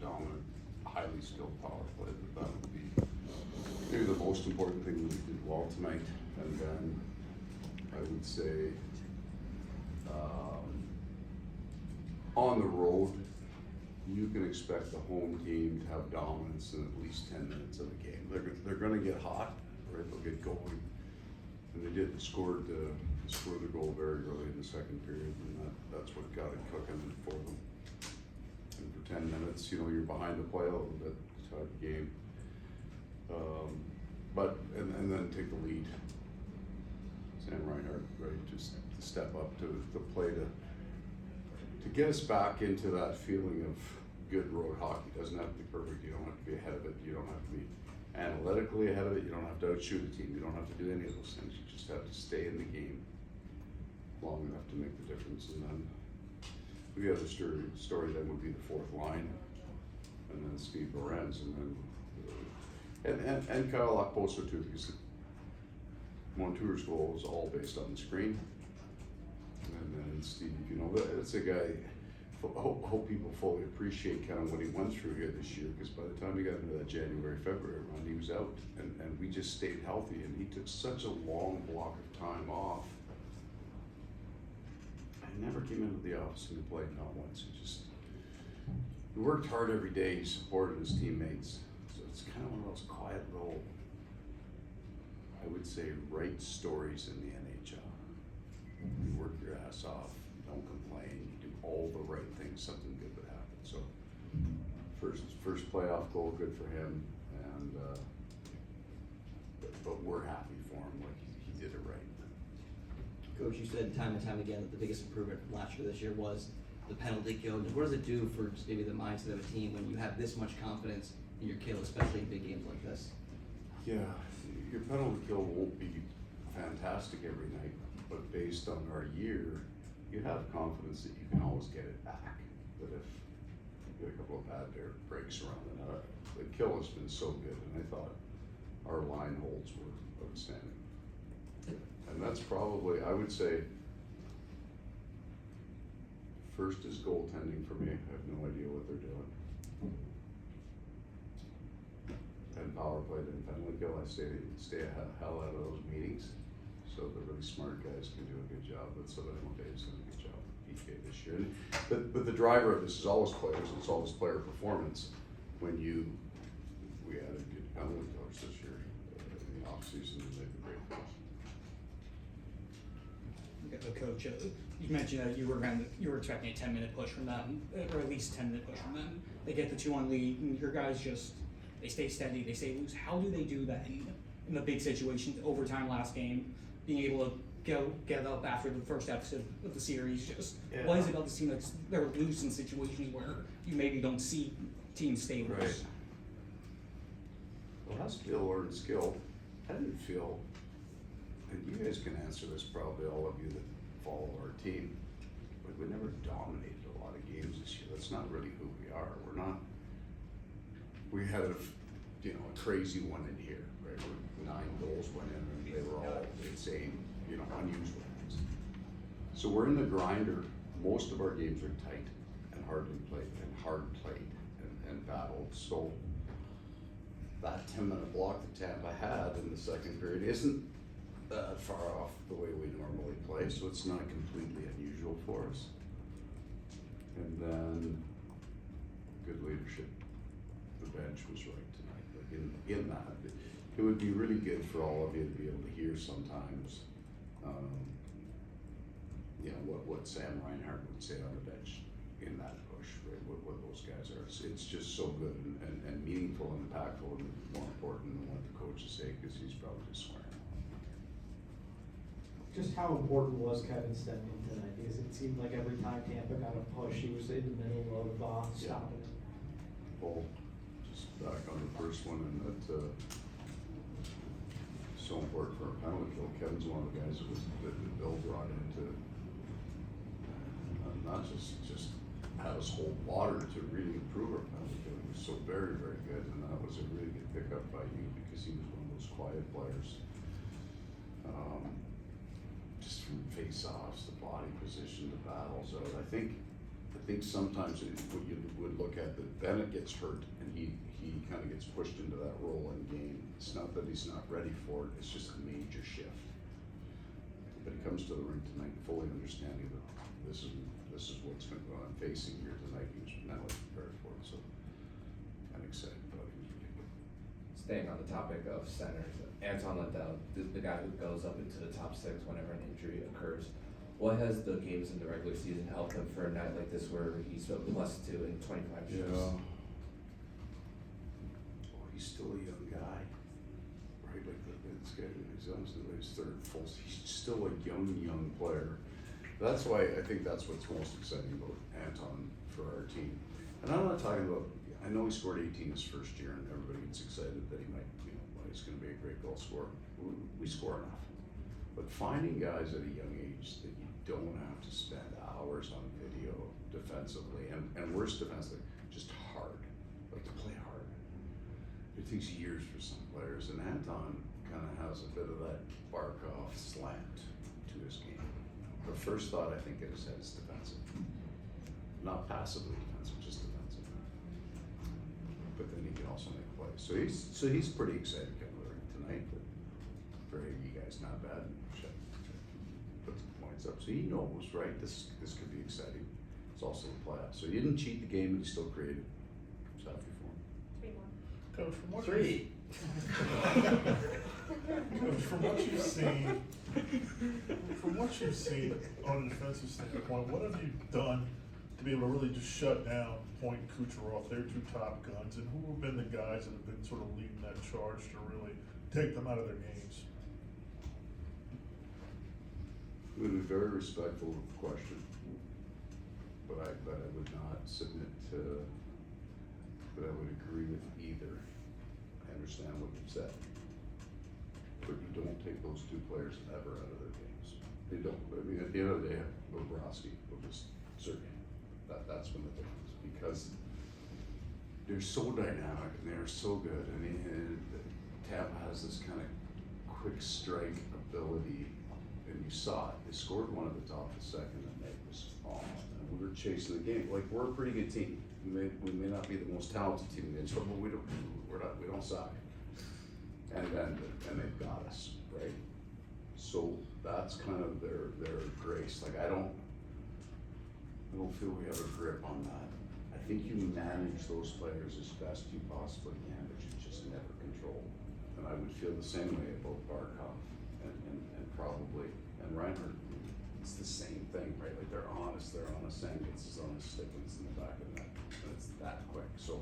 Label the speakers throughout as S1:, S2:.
S1: dominant, highly skilled power play. That would be maybe the most important thing we did well tonight. And then I would say on the road, you can expect the home team to have dominance in at least 10 minutes of the game. They're going to get hot, right? They'll get going, and they did scored the goal very early in the second period, and that's what got it cooking for them. And for 10 minutes, you're behind the play a little bit. It's a hard game, but then take the lead. Sam Reinhart, right? Just to step up to the play to get us back into that feeling of good road hockey. It doesn't have to be perfect. You don't have to be ahead of it. You don't have to be analytically ahead of it. You don't have to outshoot a team. You don't have to do any of those things. You just have to stay in the game long enough to make the difference. And then the other story then would be the fourth line, and then Steven Lorentz, and then and Kyle Okposo too, because Montour's goal is all based on the screen. And then Steve, that's a guy, hope people fully appreciate kind of what he went through here this year, because by the time he got into that January, February run, he was out, and we just stayed healthy, and he took such a long block of time off. He never came into the office and played, not once. He worked hard every day, he supported his teammates. So it's kind of one of those quiet little, I would say, right stories in the NHL. You work your ass off, don't complain, you do all the right things, something good would happen. So first playoff goal, good for him, and but we're happy for him, like he did it right.
S2: Coach, you said time and time again that the biggest improvement from last year this year was the penalty kill. What does it do for just maybe the mindset of a team when you have this much confidence in your kill, especially in big games like this?
S1: Yeah, your penalty kill won't be fantastic every night, but based on our year, you have confidence that you can always get it back. But if you get a couple of bad breaks around the net, the kill has been so good, and I thought our line holds were outstanding. And that's probably, I would say, first is goaltending for me. I have no idea what they're doing. And power play and penalty kill, I stay a hell out of those meetings. So the really smart guys can do a good job, but so that Amadee's done a good job with PK this year. But the driver of this is always players, it's always player performance. We added good penalty killers this year in the offseason, and they've been great for us.
S3: Coach, you mentioned that you were expecting a 10-minute push from them, or at least a 10-minute push from them. They get the 2-1 lead, and your guys they stay steady, they stay loose. How do they do that in the big situations? Overtime last game, being able to get up after the first episode of the series. What is it about this team that's they're loose in situations where you maybe don't see teams stay loose?
S1: Right. Well, it has to be a learned skill. I didn't feel, and you guys can answer this, probably all of you that follow our team, but we never dominated a lot of games this year. That's not really who we are. We had a crazy one in here, right? Where 9 goals went in, and they were all insane, unusual things. So we're in the grinder. Most of our games are tight and hard played and battled. So that 10-minute block that Tampa had in the second period isn't that far off the way we normally play, so it's not completely unusual for us. And then good leadership. The bench was right tonight. Like in that, it would be really good for all of you to be able to hear sometimes, what Sam Reinhart would say on the bench in that push, right? What those guys are. It's just so good and meaningful and impactful, and more important than what the coaches say, because he's probably just swearing.
S4: Just how important was Kevin stepping in tonight? Because it seemed like every time Tampa got a push, he was in the middle of stopping it.
S1: Paul, just back on the first one, and that so important for a penalty kill. Kevin's one of the guys that Bill brought in to not just have us hold water, to really improve our penalty kill. He was so very, very good, and that was a really good pickup by you, because he was one of those quiet players. Just from face-offs, the body position, the battles. I think I think sometimes what you would look at, that Bennett gets hurt and he kind of gets pushed into that role in game. It's not that he's not ready for it, it's just a major shift. But he comes to the rink tonight fully understanding that this is what's going to go on facing here tonight. He was mentally prepared for it, so I'm excited about it. He was really good.
S5: Staying on the topic of centers, Anton Lundell, the guy who goes up into the top six whenever an injury occurs. What has the games in the regular season helped him for a night like this where he's a +2 in 25 shifts?
S1: Oh, he's still a young guy, right? Like this guy, he's honestly like his third full. He's still a young player. That's why I think that's what's most exciting about Anton for our team. And I'm not talking about. I know he scored 18 his first year, and everybody gets excited that he might, he's going to be a great goal scorer. We score enough, but finding guys at a young age that you don't have to spend hours on video defensively, and worse defensively, just hard, like to play hard. It takes years for some players, and Anton kind of has a bit of that Barkov slant to his game. The first thought I think in his head is defensive, not passively defensive, just defensive. But then he can also make plays. So he's pretty excited coming to the ring tonight. But for you guys, not bad. Put the points up, so he knows, right? This could be exciting. It's also the playoffs. So he didn't cheat the game, and he still created. What's that for?
S6: 3-1. Coach, from what
S2: Three.
S6: Coach, from what you've seen on a defensive standpoint, what have you done to be able to really just shut down Point and Kucherov, their two top guns, and who have been the guys that have been sort of leading that charge to really take them out of their games?
S1: I'm going to be very respectful of the question, but I would not submit to. But I would agree with either. I understand what you've said, but you don't take those two players ever out of their games. They don't. I mean, at the end of the day, Bobrovsky will just serve you. That's when the difference, because they're so dynamic and they're so good. I mean, Tampa has this kind of quick strike ability, and you saw it. They scored one at the top of the second, and it was on. And we were chasing the game. Like, we're a pretty good team. We may not be the most talented team in the NHL, but we don't suck. And they've got us, right? So that's kind of their grace. Like, I don't feel we have a grip on that. I think you manage those players as best you possibly can, but you just never control. And I would feel the same way about Barkov and probably Reinhart. It's the same thing, right? Like, they're honest, saying it's on a stick and it's in the back of the net, and it's that quick. So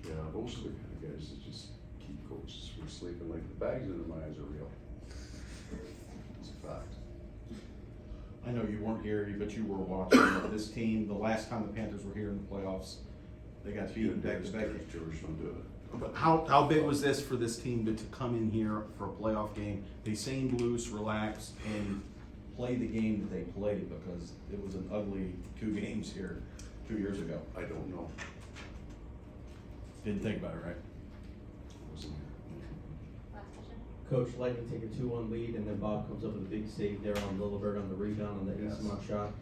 S1: yeah, those are the kind of guys that just keep coaches from sleeping. Like, the bags under my eyes are real. It's a fact.
S7: I know you weren't here, but you were watching this team. The last time the Panthers were here in the playoffs, they got beaten back to back.
S1: George don't do it.
S7: But how big was this for this team to come in here for a playoff game? They seemed loose, relaxed, and play the game that they played, because it was an ugly 2 games here 2 years ago.
S1: I don't know.
S7: Didn't think about it, right?
S1: I wasn't here.
S8: Last question.
S2: Coach, Lightning take a 2-1 lead, and then Bob comes up with a big save there on Lilleberg on the rebound on the
S1: Yes.
S2: ace shot.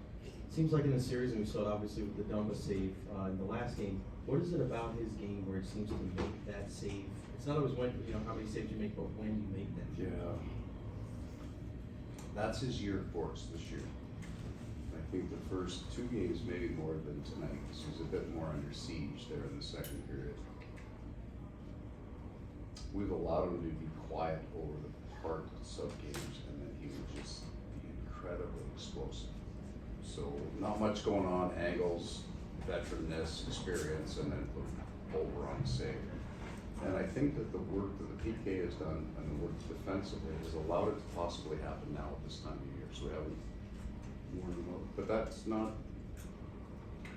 S2: Seems like in the series, and we saw it obviously with the Dumba save in the last game. What is it about his game where it seems to make that save? It's not always when, how many saves you make, but when you make them.
S1: Yeah. That's his year for us this year. I think the first 2 games, maybe more than tonight, because he's a bit more under siege there in the second period. We've allowed him to be quiet over the parts of games, and then he would just be incredibly explosive. So not much going on, angles, veteranness, experience, and then put over on the save. And I think that the work that the PK has done and the work defensively has allowed it to possibly happen now at this time of year. So we haven't worn them out. But that's not,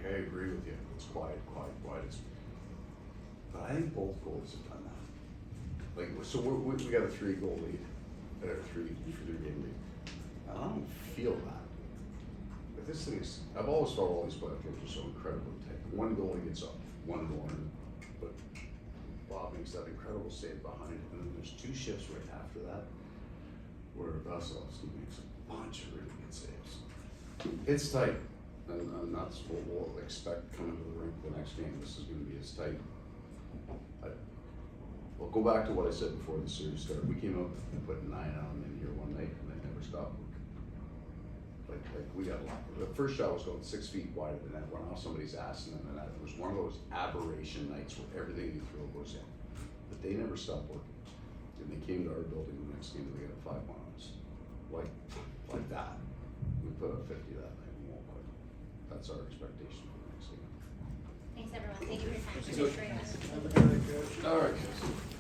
S1: I agree with you. It's quiet. But I think both goals have done that. Like, so we got a 3-goal lead, or 3-game lead. I don't feel that. But this thing is, I've always felt all these playoff games are so incredibly tight. 1 goal he gets up, 1 goal in, but Bob makes that incredible save behind it, and then there's 2 shifts right after that where Vasilevsky makes a bunch of really good saves. It's tight, and that's what we'll expect coming to the rink the next game. This is gonna be as tight. Well, go back to what I said before the series started. We came out and put 9 on them in here one night, and they never stopped working. Like we got the first shot was going 6 feet wide of the net, went off somebody's ass, and then it was one of those aberration nights where everything you throw goes in. But they never stopped working. And they came to our building the next game, and they got a 5-1 on us. Like that. We put up 50 that night, and we won't quit. That's our expectation for the next game.
S8: Thanks, everyone. Thank you for your time. Appreciate it very much.
S1: All right, guys.